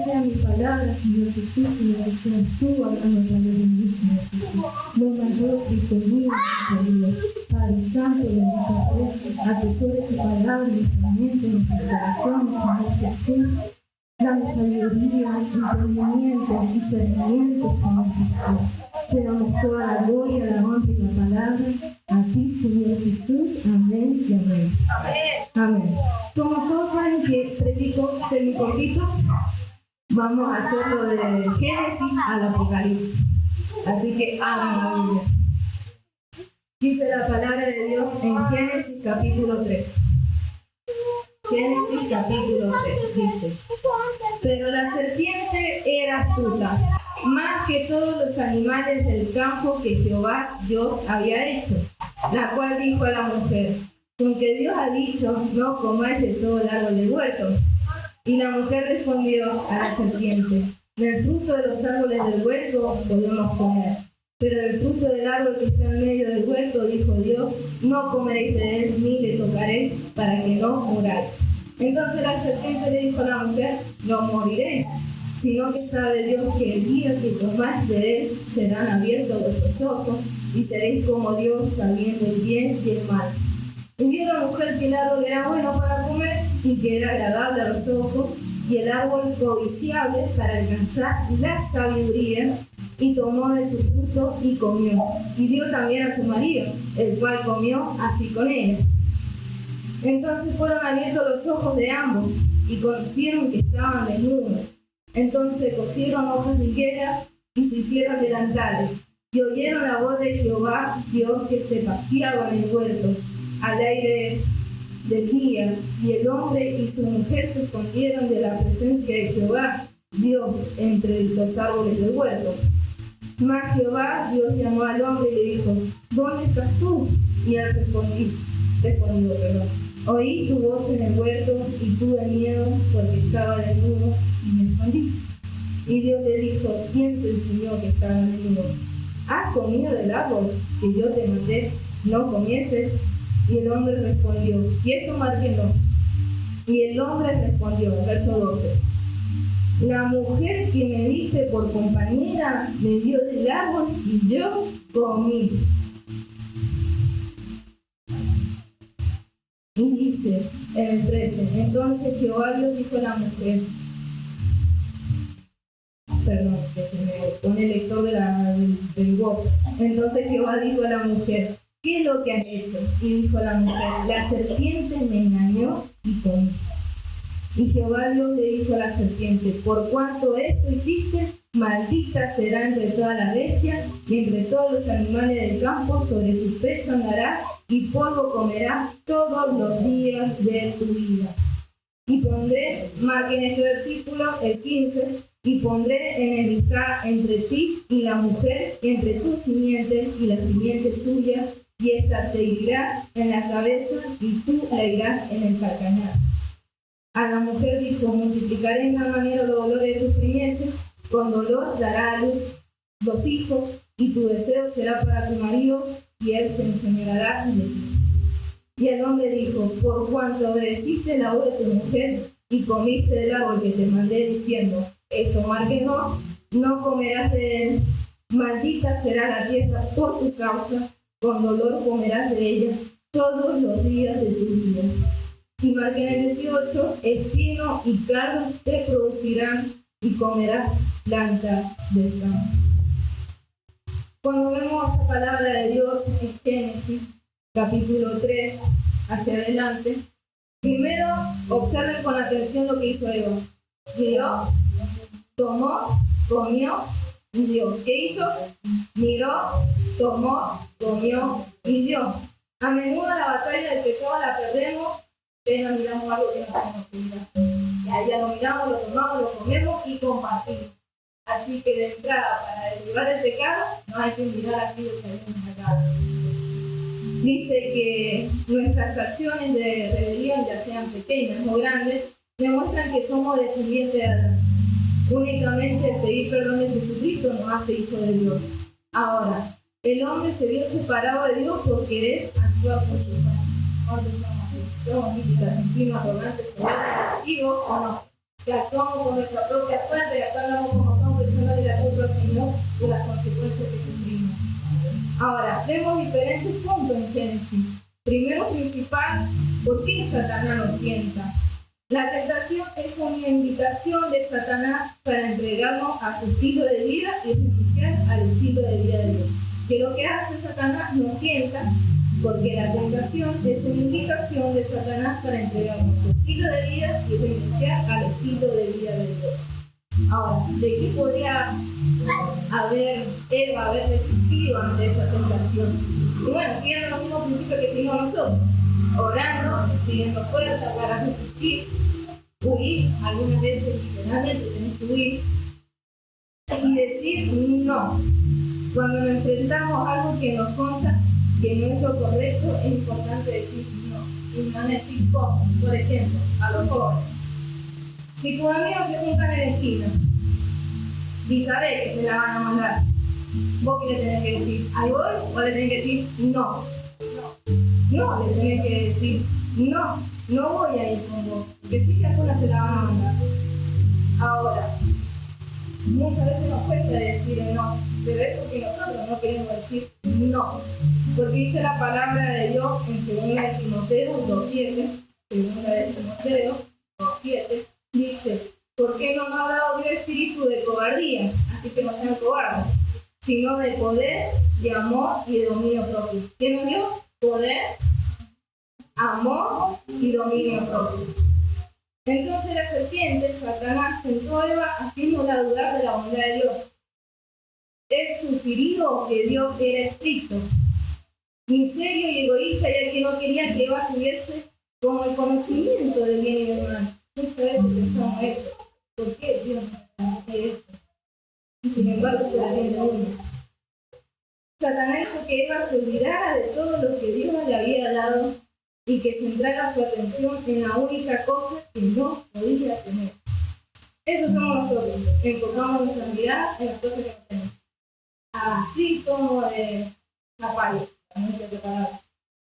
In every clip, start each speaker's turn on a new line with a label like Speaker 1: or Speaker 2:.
Speaker 1: sea mi palabra, Señor Jesús, sino que seas tú hablando a través de mí, Señor Jesús. Lo mandó Cristo mío, Dios. Padre Santo, bendito Dios, atesore tu palabra en nuestra mente, en nuestras corazones, Señor Jesús. Dame sabiduría, entendimiento y discernimiento, Señor Jesús. Te damos toda la gloria, la honra y la palabra a ti, Señor Jesús. Amén y amén. Amén. Como todos saben que predico semicortito, vamos a hacerlo de Génesis al Apocalipsis. Así que abran la Biblia. Dice la palabra de Dios en Génesis capítulo 3. Génesis capítulo 3 dice: pero la serpiente era astuta, más que todos los animales del campo que Jehová Dios había hecho, la cual dijo a la mujer: con que Dios ha dicho, no comáis de todo el árbol del huerto. Y la mujer respondió a la serpiente: del fruto de los árboles del huerto podemos comer, pero del fruto del árbol que está en medio del huerto, dijo Dios, no comeréis de él ni le tocaréis, para que no muráis. Entonces la serpiente le dijo a la mujer: no moriréis, sino que sabe Dios que el día que tomáis de él serán abiertos vuestros ojos y seréis como Dios, sabiendo el bien y el mal. Y vio la mujer que el árbol era bueno para comer y que era agradable a los ojos y el árbol codiciable para alcanzar la sabiduría, y tomó de su fruto y comió, y dio también a su marido, el cual comió así con ella. Entonces fueron abiertos los ojos de ambos y conocieron que estaban desnudos. Entonces cosieron hojas de higuera y se hicieron delantales, y oyeron la voz de Jehová Dios que se paseaba en el huerto al aire del día, y el hombre y su mujer se escondieron de la presencia de Jehová Dios entre los árboles del huerto. Mas Jehová Dios llamó al hombre y le dijo: ¿dónde estás tú? Y él respondió, oí tu voz en el huerto y tuve miedo porque estaba desnudo y me escondí. Y Dios le dijo: ¿quién te enseñó que estaba desnudo? ¿Has comido del árbol que yo te mandé no comieses? Y el hombre respondió: ¿quién tomar que no? Y el hombre respondió, verso 12: la mujer que me diste por compañera me dio del árbol y yo comí. Y dice en el 13: entonces Jehová Dios dijo a la mujer, perdón, que se me pone el lector del Word. Entonces Jehová dijo a la mujer: ¿qué es lo que has hecho? Y dijo la mujer: la serpiente me engañó y comí. Y Jehová Dios le dijo a la serpiente: por cuanto esto hiciste, maldita será entre todas las bestias y entre todos los animales del campo, sobre tu pecho andarás y polvo comerás todos los días de tu vida. Y pondré, marquen este versículo, el 15, y pondré enemistad entre ti y la mujer, entre tu simiente y la simiente suya, y ésta te herirá en la cabeza y tú la herirás en el calcañar. A la mujer dijo: multiplicaré en gran manera los dolores de tus primicias, con dolor dará a luz dos hijos, y tu deseo será para tu marido, y él se enseñoreará de ti. Y el hombre dijo: por cuanto obedeciste la voz de tu mujer, y comiste del árbol que te mandé diciendo, tomar que no comerás de él, maldita será la tierra por tu causa, con dolor comerás de ella todos los días de tu vida. Y marquen el 18, espino y cardo te producirán, y comerás planta del campo. Cuando vemos esta palabra de Dios en Génesis, capítulo 3, hacia adelante, primero observen con atención lo que hizo Eva. Dios tomó, comió y dio. ¿Qué hizo? Miró, tomó, comió y dio. A menudo la batalla del pecado la perdemos, pero miramos algo que no tenemos que mirar. Y ahí ya lo miramos, lo tomamos, lo comemos y compartimos. Así que de entrada, para derribar el pecado, no hay que mirar aquello que habíamos sacado. Dice que nuestras acciones de rebelión, ya sean pequeñas o grandes, demuestran que somos descendientes de Adán. Únicamente el pedir perdón de Jesucristo nos hace hijos de Dios. Ahora, el hombre se vio separado de Dios por querer actuar por su parte. ¿Cuántos somos así? ¿Somos míticas, argentinos, arrogantes, soberbios, o no? que actuamos con nuestra propia fuerza y actuamos como estamos echándole la culpa al Señor de las consecuencias que sufrimos. Ahora, vemos diferentes puntos en Génesis. Primero, principal, ¿por qué Satanás nos tienta? La tentación es una invitación de Satanás para entregarnos a su estilo de vida y renunciar al estilo de vida de Dios. Que lo que hace Satanás nos tienta, porque la tentación es una invitación de Satanás para entregarnos a su estilo de vida y renunciar al estilo de vida de Dios. Ahora, ¿de qué podría Eva haber resistido ante esa tentación? Y bueno, siguiendo los mismos principios que seguimos nosotros, orando, pidiendo fuerza para resistir, huir, algunas veces literalmente tenés que huir, y decir no. Cuando nos enfrentamos a algo que nos consta que no es lo correcto, es importante decir no. Y no decir cómo. Por ejemplo, a los jóvenes. Si tus amigos se juntan en la esquina y sabes que se la van a mandar, ¿vos qué le tenés que decir? ¿Ahí voy? ¿O le tenés que decir no? No, le tenés que decir no voy a ir con vos, que sí que algunas se la van a mandar. Ahora, muchas veces nos cuesta decir no, pero es porque nosotros no queremos decir no. Porque dice la palabra de Dios en 2 de Timoteo 2:7, 2 de Timoteo 2:7, dice, ¿por qué no nos ha dado Dios espíritu de cobardía? Así que no sean cobardes, sino de poder, de amor y de dominio propio. ¿Qué nos dio? Poder, amor y dominio propio. Entonces la serpiente, Satanás, tentó a Eva haciéndola dudar de la bondad de Dios. Él sugirió que Dios era estricto, miserio y egoísta, ya que no quería que Eva tuviese como el conocimiento del bien y del mal. Muchas veces pensamos eso. ¿Por qué Dios no hace esto? Y sin embargo, se la tiene uno. Satanás hizo que Eva se olvidara de todo lo que Dios le había dado y que centrara su atención en la única cosa que no podía tener. Eso somos nosotros. Enfocamos nuestra mirada en las cosas que no tenemos. Así somos de Zapallo, no sé qué palabra.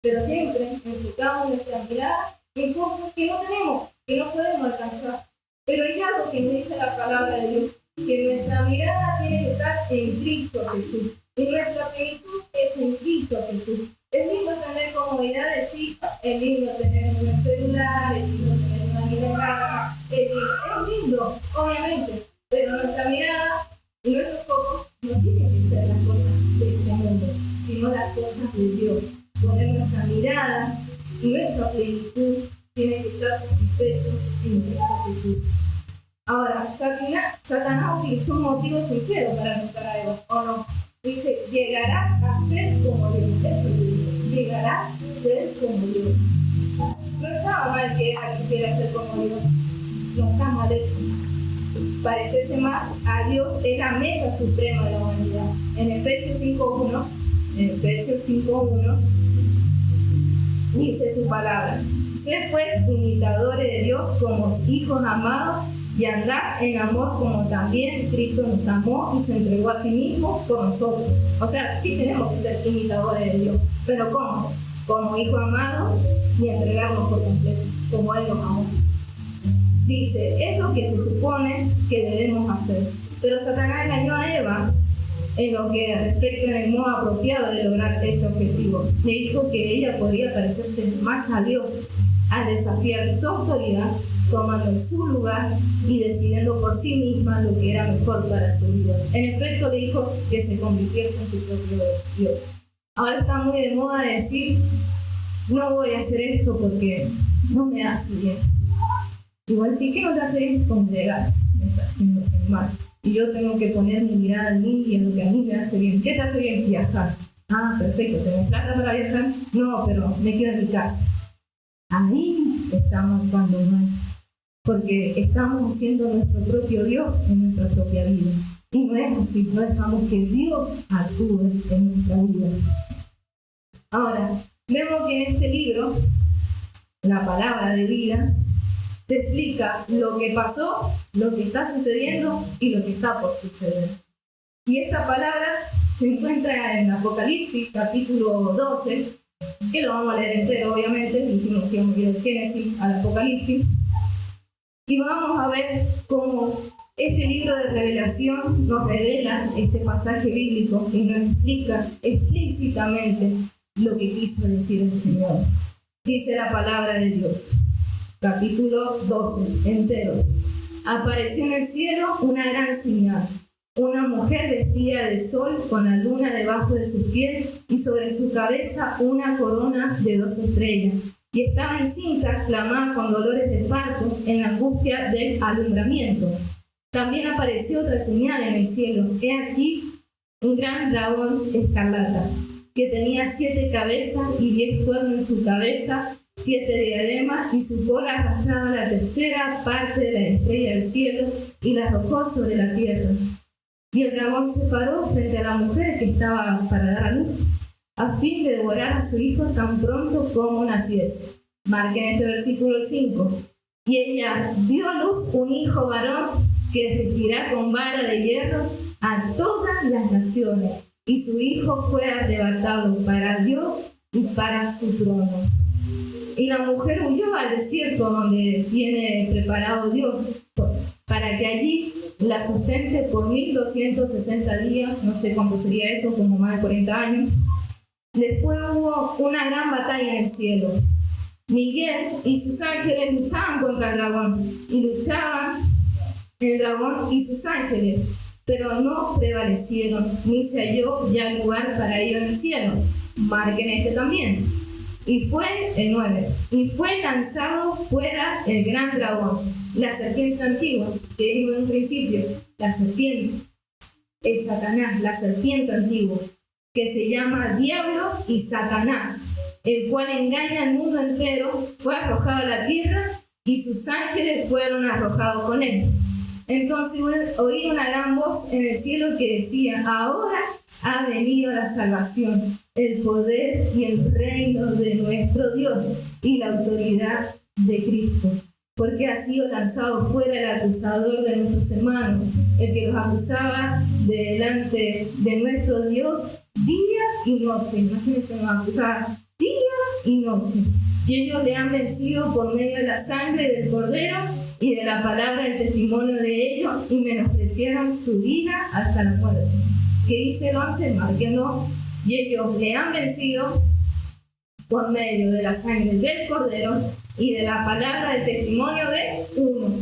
Speaker 1: Pero siempre enfocamos nuestra mirada en cosas que no tenemos, que no podemos alcanzar. Pero hay algo que nos dice la palabra de Dios, que nuestra mirada tiene que estar en Cristo Jesús. Y nuestra plenitud es en Cristo Jesús. Es lindo tener comodidad de sí, es lindo tener un celular, es lindo tener una linda casa, es lindo, obviamente, pero nuestra mirada y nuestro foco no tienen que ser las cosas de este mundo, sino las cosas de Dios. Poner nuestra mirada y nuestra plenitud tiene que estar satisfecho en Cristo Jesús. Ahora, Satanás utilizó un motivo sincero para tentar a Eva, ¿o no? Dice, llegarás a ser como Dios. Eso dice, llegarás a ser como Dios. No estaba mal que ella quisiera ser como Dios. No está mal eso. Parecerse más a Dios es la meta suprema de la humanidad. En Efesios 5:1, dice su palabra, sed pues imitadores de Dios como hijos amados y andar en amor como también Cristo nos amó y se entregó a sí mismo por nosotros. O sea, sí tenemos que ser imitadores de Dios, pero ¿cómo? Como hijos amados y entregarnos por completo, como Él nos amó. Dice, es lo que se supone que debemos hacer. Pero Satanás engañó a Eva en lo que respecta en el modo apropiado de lograr este objetivo. Le dijo que ella podría parecerse más a Dios al desafiar su autoridad, tomando su lugar y decidiendo por sí misma lo que era mejor para su vida. En efecto, le dijo que se convirtiese en su propio Dios. Ahora está muy de moda decir, no voy a hacer esto porque no me hace bien. Igual sí que no te hace bien congregar, me está haciendo mal. Y yo tengo que poner mi mirada en mí y en lo que a mí me hace bien. ¿Qué te hace bien? Viajar. Ah, perfecto, ¿tenés plata para viajar? No, pero me quedo en mi casa. Ahí estamos actuando mal, porque estamos haciendo nuestro propio Dios en nuestra propia vida. Y no es así, no dejamos que Dios actúe en nuestra vida. Ahora, vemos que en este libro, la palabra de vida, te explica lo que pasó, lo que está sucediendo y lo que está por suceder. Y esta palabra se encuentra en Apocalipsis, capítulo 12, que lo vamos a leer entero, obviamente, dijimos que íbamos a ir del Génesis al Apocalipsis. Y vamos a ver cómo este libro de Revelación nos revela este pasaje bíblico y nos explica explícitamente lo que quiso decir el Señor. Dice la palabra de Dios, capítulo 12, entero. Apareció en el cielo una gran señal, una mujer vestida de sol con la luna debajo de sus pies y sobre su cabeza una corona de 2 estrellas. Y estaba encinta, clamaba con dolores de parto, en la angustia del alumbramiento. También apareció otra señal en el cielo. He aquí un gran dragón escarlata, que tenía 7 cabezas y 10 cuernos en su cabeza, 7 diademas, y su cola arrastraba la tercera parte de la estrella del cielo y la arrojó sobre la tierra. Y el dragón se paró frente a la mujer que estaba para dar a luz, a fin de devorar a su hijo tan pronto como naciese. Marquen este versículo 5. Y ella dio a luz un hijo varón que regirá con vara de hierro a todas las naciones, y su hijo fue arrebatado para Dios y para su trono. Y la mujer huyó al desierto donde tiene preparado Dios, para que allí la sustente por 1260 días, no sé cuánto sería eso, como más de 40 años. Después hubo una gran batalla en el cielo. Miguel y sus ángeles luchaban contra el dragón, y luchaban el dragón y sus ángeles, pero no prevalecieron, ni se halló ya lugar para ellos en el cielo. Marquen este también. Y fue el 9. Y fue lanzado fuera el gran dragón, la serpiente antigua, que vimos en un principio, la serpiente, es Satanás, la serpiente antigua, que se llama Diablo y Satanás, el cual engaña al mundo entero, fue arrojado a la tierra y sus ángeles fueron arrojados con él. Entonces oí una gran voz en el cielo que decía: ahora ha venido la salvación, el poder y el reino de nuestro Dios y la autoridad de Cristo, porque ha sido lanzado fuera el acusador de nuestros hermanos, el que los acusaba delante de nuestro Dios día y noche. Imagínense, nos acusaba día y noche. Y ellos le han vencido por medio de la sangre del Cordero y de la palabra del testimonio de ellos, y menospreciaron su vida hasta la muerte. ¿Qué dice el 11? Márquenlo. Y ellos le han vencido por medio de la sangre del Cordero y de la palabra del testimonio de uno,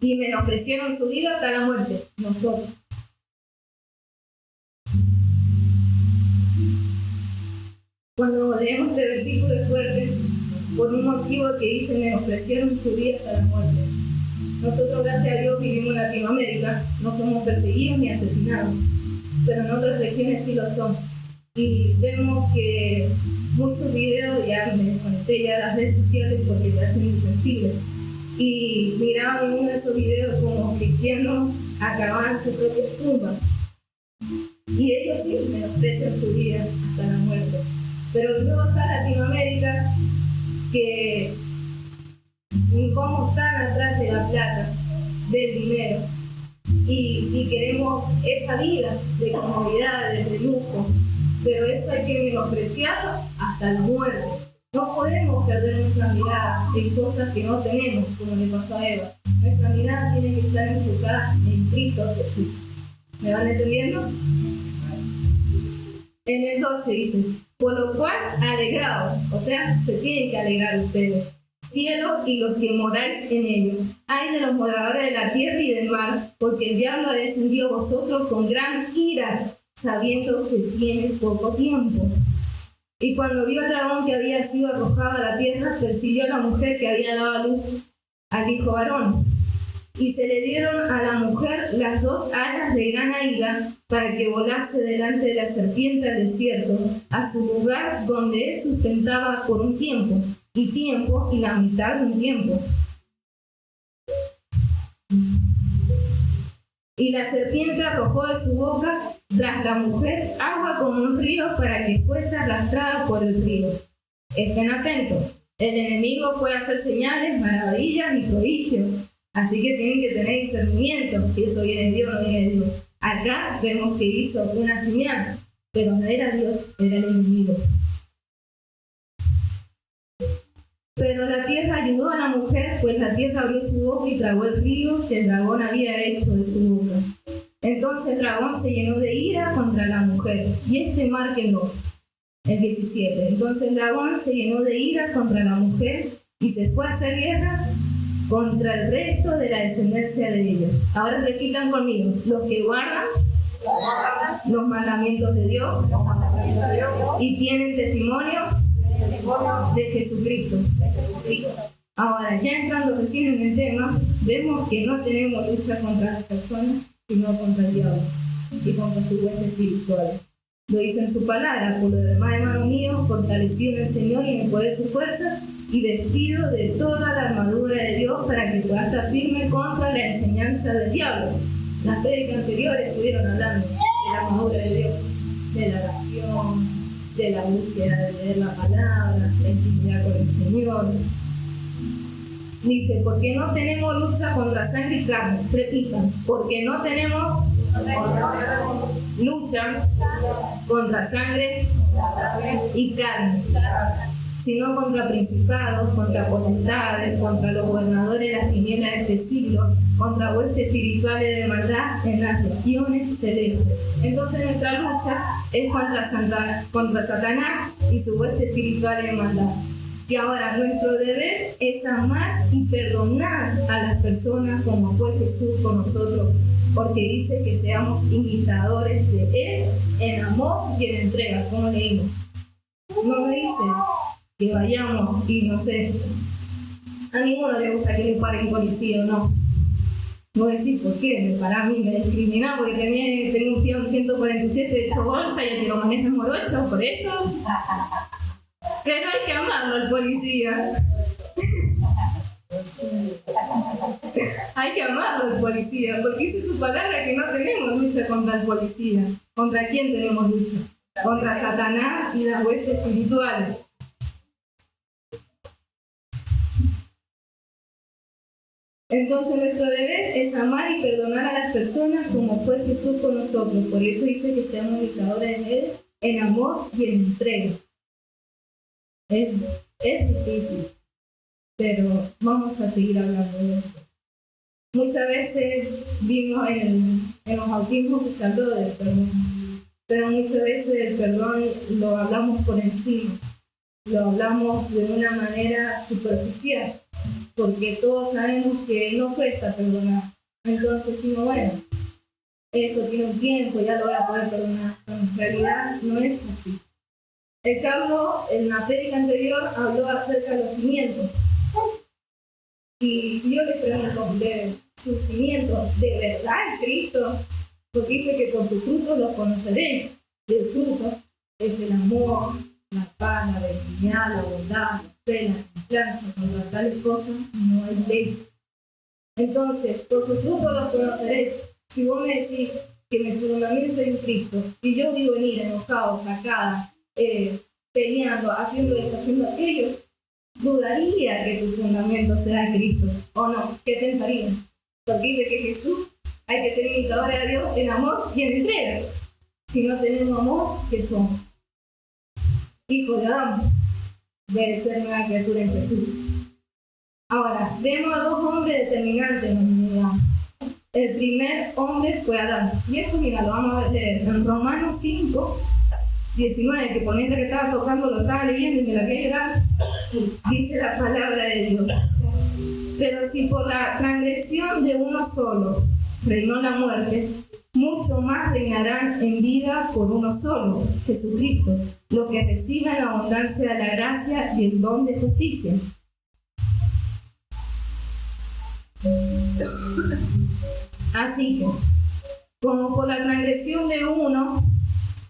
Speaker 1: y menospreciaron su vida hasta la muerte. Nosotros. Cuando leemos este versículo es fuerte, por un motivo que dice: menospreciaron su vida hasta la muerte. Nosotros, gracias a Dios, vivimos en Latinoamérica, no somos perseguidos ni asesinados, pero en otras regiones sí lo son. Y vemos que muchos videos, ya me desconecté ya de las redes sociales porque me hacen insensible, y miraba en uno de esos videos como cristianos acababan sus propias tumbas, y ellos sí menosprecian su vida hasta la muerte. Pero luego está Latinoamérica, que cómo están atrás de la plata, del dinero, y queremos esa vida de comodidades, de lujo, pero eso hay que menospreciarlo hasta la muerte. No podemos perder nuestra mirada en cosas que no tenemos, como le pasó a Eva. Nuestra mirada tiene que estar enfocada en Cristo Jesús. ¿Me van entendiendo? En el 12 dice: por lo cual, alegraos, o sea, se tienen que alegrar ustedes, cielo y los que moráis en ellos. Ay de los moradores de la tierra y del mar, porque el diablo ha descendido a vosotros con gran ira, sabiendo que tiene poco tiempo. Y cuando vio al dragón que había sido arrojado a la tierra, persiguió a la mujer que había dado a luz al hijo varón. Y se le dieron a la mujer las 2 alas de gran águila, para que volase delante de la serpiente al desierto, a su lugar donde él sustentaba por un tiempo y la mitad de un tiempo. Y la serpiente arrojó de su boca tras la mujer agua como un río, para que fuese arrastrada por el río. Estén atentos, el enemigo puede hacer señales, maravillas y prodigios, así que tienen que tener discernimiento si eso viene de Dios o no viene de Dios. Acá vemos que hizo una señal, pero no era Dios, era el enemigo. Pero la tierra ayudó a la mujer, pues la tierra abrió su boca y tragó el río que el dragón había hecho de su boca. Entonces el dragón se llenó de ira contra la mujer. Y márquenlo, el 17. Entonces el dragón se llenó de ira contra la mujer y se fue a hacer guerra contra el resto de la descendencia de ella. Ahora repitan conmigo: los que guardan los mandamientos de Dios y tienen testimonio de Jesucristo. Ahora, ya entrando recién en el tema, vemos que no tenemos lucha contra las personas, sino contra el diablo y contra sus huestes espirituales. Lo dice en su palabra: por lo demás, hermano mío, fortalecido en el Señor y en el poder de su fuerza, y vestido de toda la armadura de Dios para que pueda estar firme contra la enseñanza del diablo. Las prédicas anteriores estuvieron hablando de la armadura de Dios, de la oración, de la búsqueda de leer la palabra, la intimidad con el Señor. Dice: porque no tenemos lucha contra sangre y carne. Repitan: porque no tenemos lucha contra sangre y carne, sino contra principados, contra potestades, contra los gobernadores de las tinieblas de este siglo, contra huestes espirituales de maldad en las regiones celestes. Entonces nuestra lucha es contra Satanás y su hueste espiritual de maldad. Y ahora nuestro deber es amar y perdonar a las personas como fue Jesús con nosotros, porque dice que seamos imitadores de Él en amor y en entrega, como leímos. No me dice que vayamos y no sé, a ninguno le gusta que le paren policía o no. Voy a decir: ¿por qué? Me para a mí, me discrimina porque tengo un Fiat 147 hecho bolsa y el que lo maneja es morocho, por eso. Pero hay que amarlo al policía. Hay que amarlo al policía, porque dice su palabra que no tenemos lucha contra el policía. ¿Contra quién tenemos lucha? Contra Satanás y las huestes espirituales. Entonces nuestro deber es amar y perdonar a las personas como fue Jesús con nosotros. Por eso dice que seamos imitadores de Él en amor y en entrega. Es difícil, pero vamos a seguir hablando de eso. Muchas veces vimos en los bautismos que se habló del perdón, pero muchas veces el perdón lo hablamos por encima, lo hablamos de una manera superficial, porque todos sabemos que no cuesta perdonar. Entonces decimos: bueno, esto tiene un tiempo, ya lo voy a poder perdonar. Pero en realidad no es así. El Carlos, en la prédica anterior, habló acerca de los cimientos. Y yo le pregunto: ¿de sus cimientos de verdad es Cristo? Porque dice que por sus frutos los conoceréis. Y el fruto es el amor, la paz, la benignidad, la bondad, la fe, la templanza. Contra tales cosas no hay ley. Entonces, por sus frutos los conoceréis. Si vos me decís que mi fundamento es en Cristo, y yo vivo en ira, enojado, sacada, peleando, haciendo esto, haciendo aquello, dudaría que tu fundamento sea Cristo, ¿o no? ¿Qué pensarías? Porque dice que Jesús hay que ser imitadores de Dios en amor y en entrega. Si no tenemos amor, ¿qué somos? Hijos de Adán, debe ser nueva criatura en Jesús. Ahora, vemos a dos hombres determinantes en la humanidad. El primer hombre fue Adán. Y esto, mira, lo vamos a leer en Romanos 5, 19, que ponete que estaba tocando, lo estaba leyendo y me la quería llorar. Dice la palabra de Dios: pero si por la transgresión de uno solo reinó la muerte, mucho más reinarán en vida por uno solo, Jesucristo, los que reciban la abundancia de la gracia y el don de justicia. Así que, como por la transgresión de uno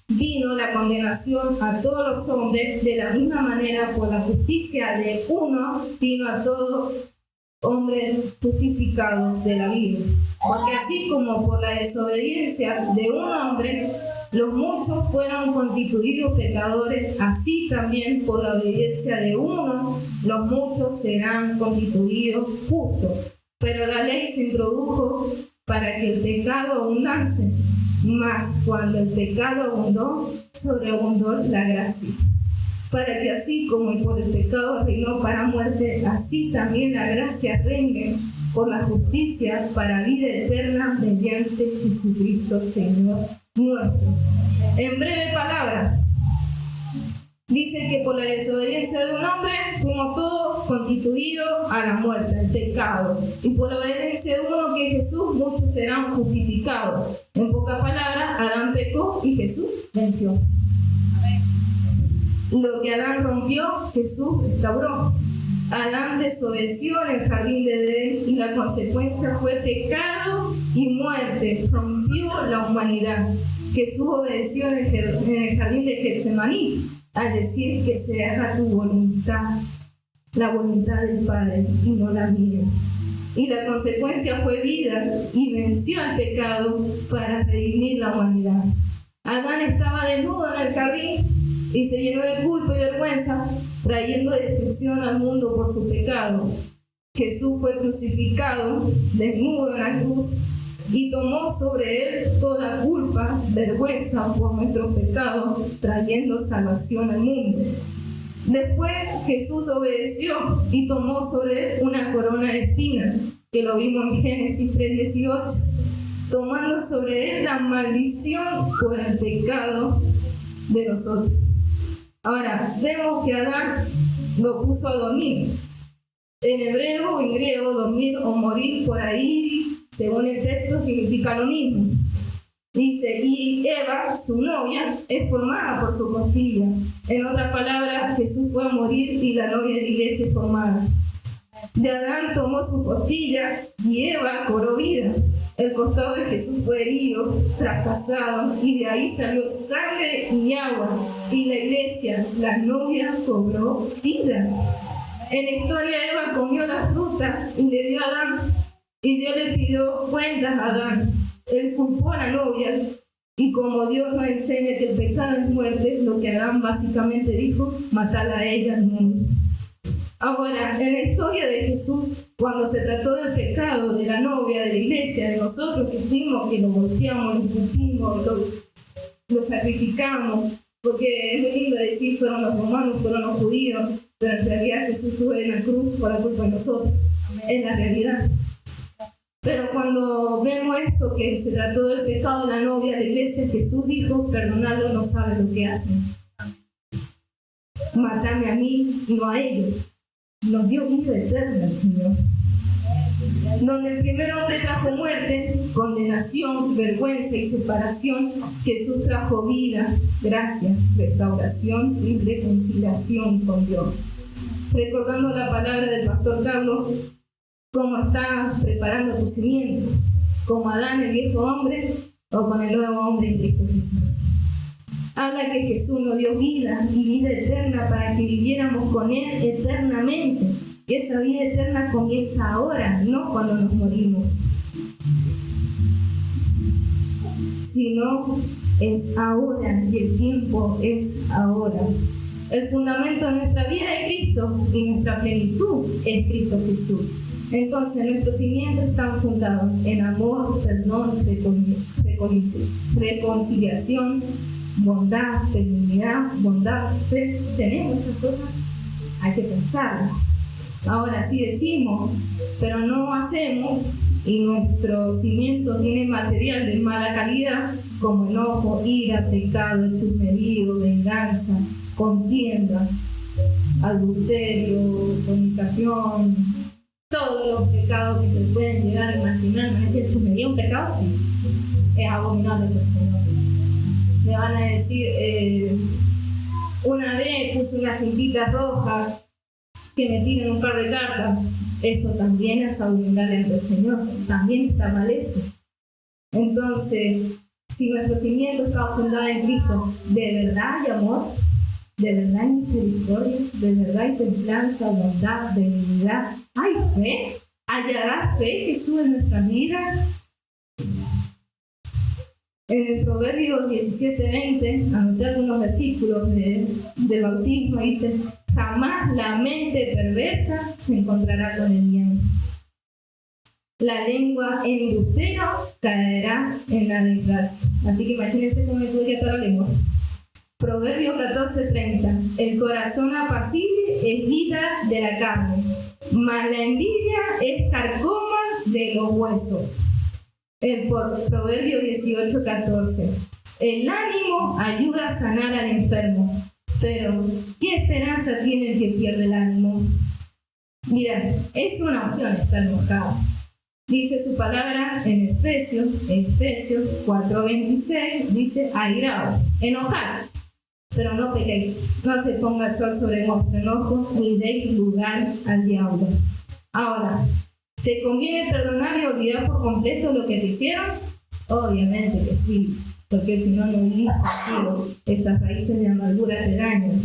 Speaker 1: vino la condenación a todos los hombres, de la misma manera por la justicia de uno vino a todos hombres justificados de la vida. Porque así como por la desobediencia de un hombre los muchos fueron constituidos pecadores, así también por la obediencia de uno los muchos serán constituidos justos. Pero la ley se introdujo para que el pecado abundase, mas cuando el pecado abundó, sobreabundó la gracia. para que así como por el pecado reinó para muerte, así también la gracia reine por la justicia para vida eterna mediante Jesucristo Señor nuestro. En breve palabra, dice que por la desobediencia de un hombre fuimos todos constituidos a la muerte, al pecado. Y por la obediencia de uno, que es Jesús, muchos serán justificados. En pocas palabras, Adán pecó y Jesús venció. Lo que Adán rompió, Jesús restauró. Adán desobedeció en el jardín de Edén y la consecuencia fue pecado y muerte. Rompió la humanidad. Jesús obedeció en el jardín de Getsemaní al decir que se haga tu voluntad, la voluntad del Padre y no la mía. Y la consecuencia fue vida y venció al pecado para redimir la humanidad. Adán estaba desnudo en el jardín y se llenó de culpa y vergüenza, trayendo destrucción al mundo por su pecado. Jesús fue crucificado, desnudo en la cruz, y tomó sobre él toda culpa, vergüenza por nuestros pecados, trayendo salvación al mundo. Después Jesús obedeció y tomó sobre él una corona de espinas, que lo vimos en Génesis 3:18, tomando sobre él la maldición por el pecado de nosotros. Ahora, vemos que Adán lo puso a dormir. En hebreo o en griego, dormir o morir, por ahí, según el texto, significa lo mismo. Dice, y Eva, su novia, es formada por su costilla. En otras palabras, Jesús fue a morir y la novia de la iglesia es formada. De Adán tomó su costilla y Eva cobró vida. El costado de Jesús fue herido, traspasado, y de ahí salió sangre y agua. Y la iglesia, la novia, cobró vida. En la historia, Eva comió la fruta y le dio a Adán. Y Dios le pidió cuentas a Adán. Él culpó a la novia. Y como Dios nos enseña que el pecado es muerte, lo que Adán básicamente dijo, matarla a ella al mundo. Ahora, en la historia de Jesús, cuando se trató del pecado de la novia, de la iglesia, de nosotros que fuimos, que lo golpeamos, lo escupimos, lo sacrificamos, porque es muy lindo decir fueron los romanos, fueron los judíos, pero en realidad Jesús estuvo en la cruz por la culpa de nosotros, es la realidad. Pero cuando vemos esto, que se trató del pecado de la novia de la iglesia, Jesús dijo, perdonadlo, no saben lo que hacen. Matame a mí, no a ellos. Nos dio vida eterna el Señor. Donde el primer hombre trajo muerte, condenación, vergüenza y separación, Jesús trajo vida, gracia, restauración y reconciliación con Dios. Recordando la palabra del pastor Carlos, cómo está preparando tu cimiento, como Adán, el viejo hombre, o con el nuevo hombre en Cristo Jesús. Habla que Jesús nos dio vida y vida eterna para que viviéramos con Él eternamente. Y esa vida eterna comienza ahora, no cuando nos morimos, sino es ahora, y el tiempo es ahora. El fundamento de nuestra vida es Cristo y nuestra plenitud es Cristo Jesús. Entonces nuestros cimientos están fundados en amor, perdón, reconciliación, bondad, benignidad, bondad, fe. Tenemos esas cosas, hay que pensarlas. Ahora sí decimos, pero no hacemos, y nuestro cimiento tiene material de mala calidad, como enojo, ira, pecado, chusmerío, venganza, contienda, adulterio, fornicación, todos los pecados que se pueden llegar a imaginar. ¿No es el chusmerío un pecado? Sí, es abominable por el Señor. Me van a decir, una vez puse una cintita roja, que me tiren un par de cartas. Eso también es abominable ante el Señor, también está mal eso. Entonces, si nuestro cimiento está fundado en Cristo, de verdad hay amor, de verdad hay misericordia, de verdad hay templanza, bondad, benignidad, hay fe, hallará fe Jesús en nuestra vida. En el Proverbio 17:20, anoté algunos versículos del bautismo, dice: jamás la mente perversa se encontrará con el bien. La lengua embustera caerá en la desgracia. Así que imagínense cómo me podría estar la lengua. Proverbio 14:30. El corazón apacible es vida de la carne, mas la envidia es carcoma de los huesos. El Proverbio 18:14. El ánimo ayuda a sanar al enfermo, pero ¿qué esperanza tiene el que pierde el ánimo? Mira, es una opción estar enojado. Dice su palabra en Efesios 4:26, dice airaos, enojad, pero no pequéis, no se ponga el sol sobre vuestro enojo, ni deis lugar al diablo. Ahora, ¿te conviene perdonar y olvidar por completo lo que te hicieron? Obviamente que sí, porque si no, no vivís contigo. Esas raíces de amargura te dañan.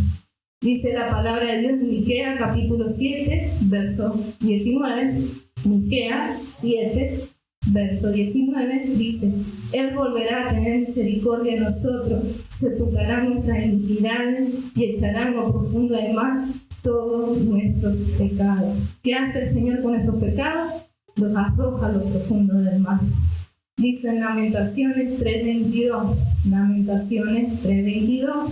Speaker 1: Dice la palabra de Dios en Miqueas capítulo 7, verso 19. Miqueas 7, verso 19, dice: Él volverá a tener misericordia de nosotros, sepultará nuestras iniquidades y echará en lo profundo del mar todos nuestros pecados. ¿Qué hace el Señor con nuestros pecados? Los arroja a lo profundo del mar. Dice en Lamentaciones 3:22, Lamentaciones 3:22,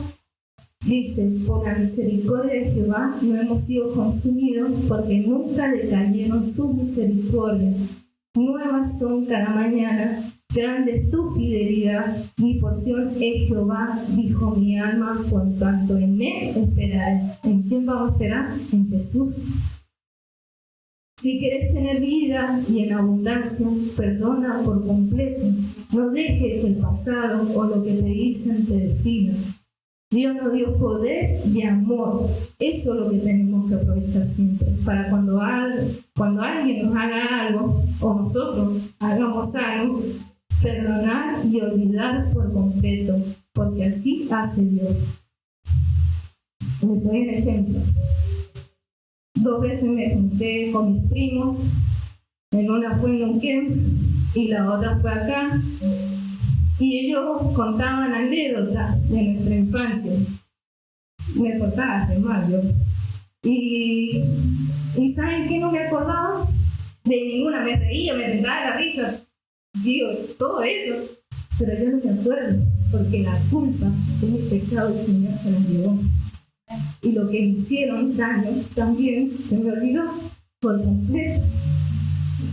Speaker 1: dice: por la misericordia de Jehová no hemos sido consumidos, porque nunca decayeron sus misericordias. Nuevas son cada mañana, grande es tu fidelidad. Mi porción es Jehová, dijo mi alma, por tanto en él esperaré. ¿En quién vamos a esperar? En Jesús. Si quieres tener vida y en abundancia, perdona por completo. No dejes que el pasado o lo que te dicen te defina. Dios nos dio poder y amor. Eso es lo que tenemos que aprovechar siempre. Para cuando alguien nos haga algo, o nosotros hagamos algo, perdonar y olvidar por completo, porque así hace Dios. Les doy un ejemplo. 2 veces me junté con mis primos. En una fue en Lonquén y la otra fue acá. Y ellos contaban anécdotas de nuestra infancia. Me cortaba de mal yo. Y ¿saben qué no me acordaba? De ninguna. Me reía, me tentaba la risa. Digo, todo eso. Pero yo no me acuerdo, porque la culpa de mi pecado el Señor se las llevó. Y lo que me hicieron daño también se me olvidó por completo.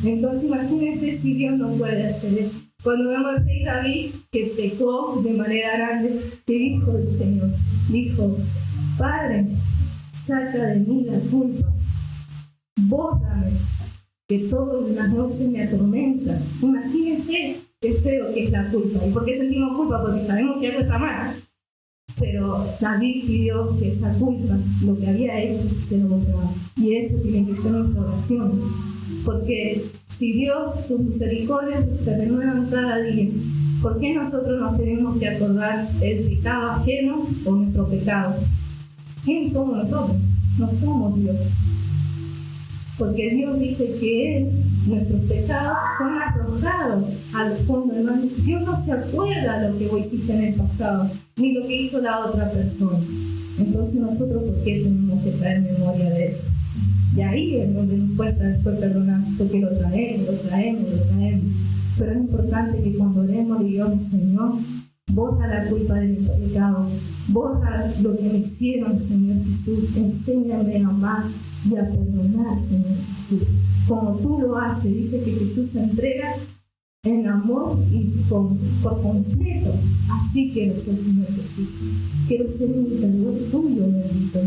Speaker 1: Entonces imagínense si Dios no puede hacer eso. Cuando vemos al rey David, que pecó de manera grande, ¿qué dijo el Señor? Dijo: Padre, saca de mí la culpa. Bótame, que todas las noches me atormentan. Imagínense qué feo que es la culpa. ¿Y por qué sentimos culpa? Porque sabemos que algo está mal. Pero David pidió que esa culpa, lo que había hecho, se lo borrara. Y eso tiene que ser nuestra oración. Porque si Dios, sus misericordias se renuevan cada día, ¿por qué nosotros nos tenemos que acordar el pecado ajeno o nuestro pecado? ¿Quién somos nosotros? No somos Dios. Porque Dios dice que Él, nuestros pecados, son arrojados al fondo del mar. Dios no se acuerda de lo que vos hiciste en el pasado, ni lo que hizo la otra persona. Entonces nosotros, ¿por qué tenemos que traer memoria de eso? Y ahí es donde nos cuesta después perdonar, porque lo traemos. Pero es importante que cuando oremos digamos: Señor, borra la culpa de mi pecado, borra lo que me hicieron, Señor Jesús, enséñame a amar y a perdonar, Señor Jesús. Como tú lo haces, dice que Jesús se entrega en amor y por completo. Así quiero ser, Señor Jesús. Quiero ser un imitador tuyo, bendito.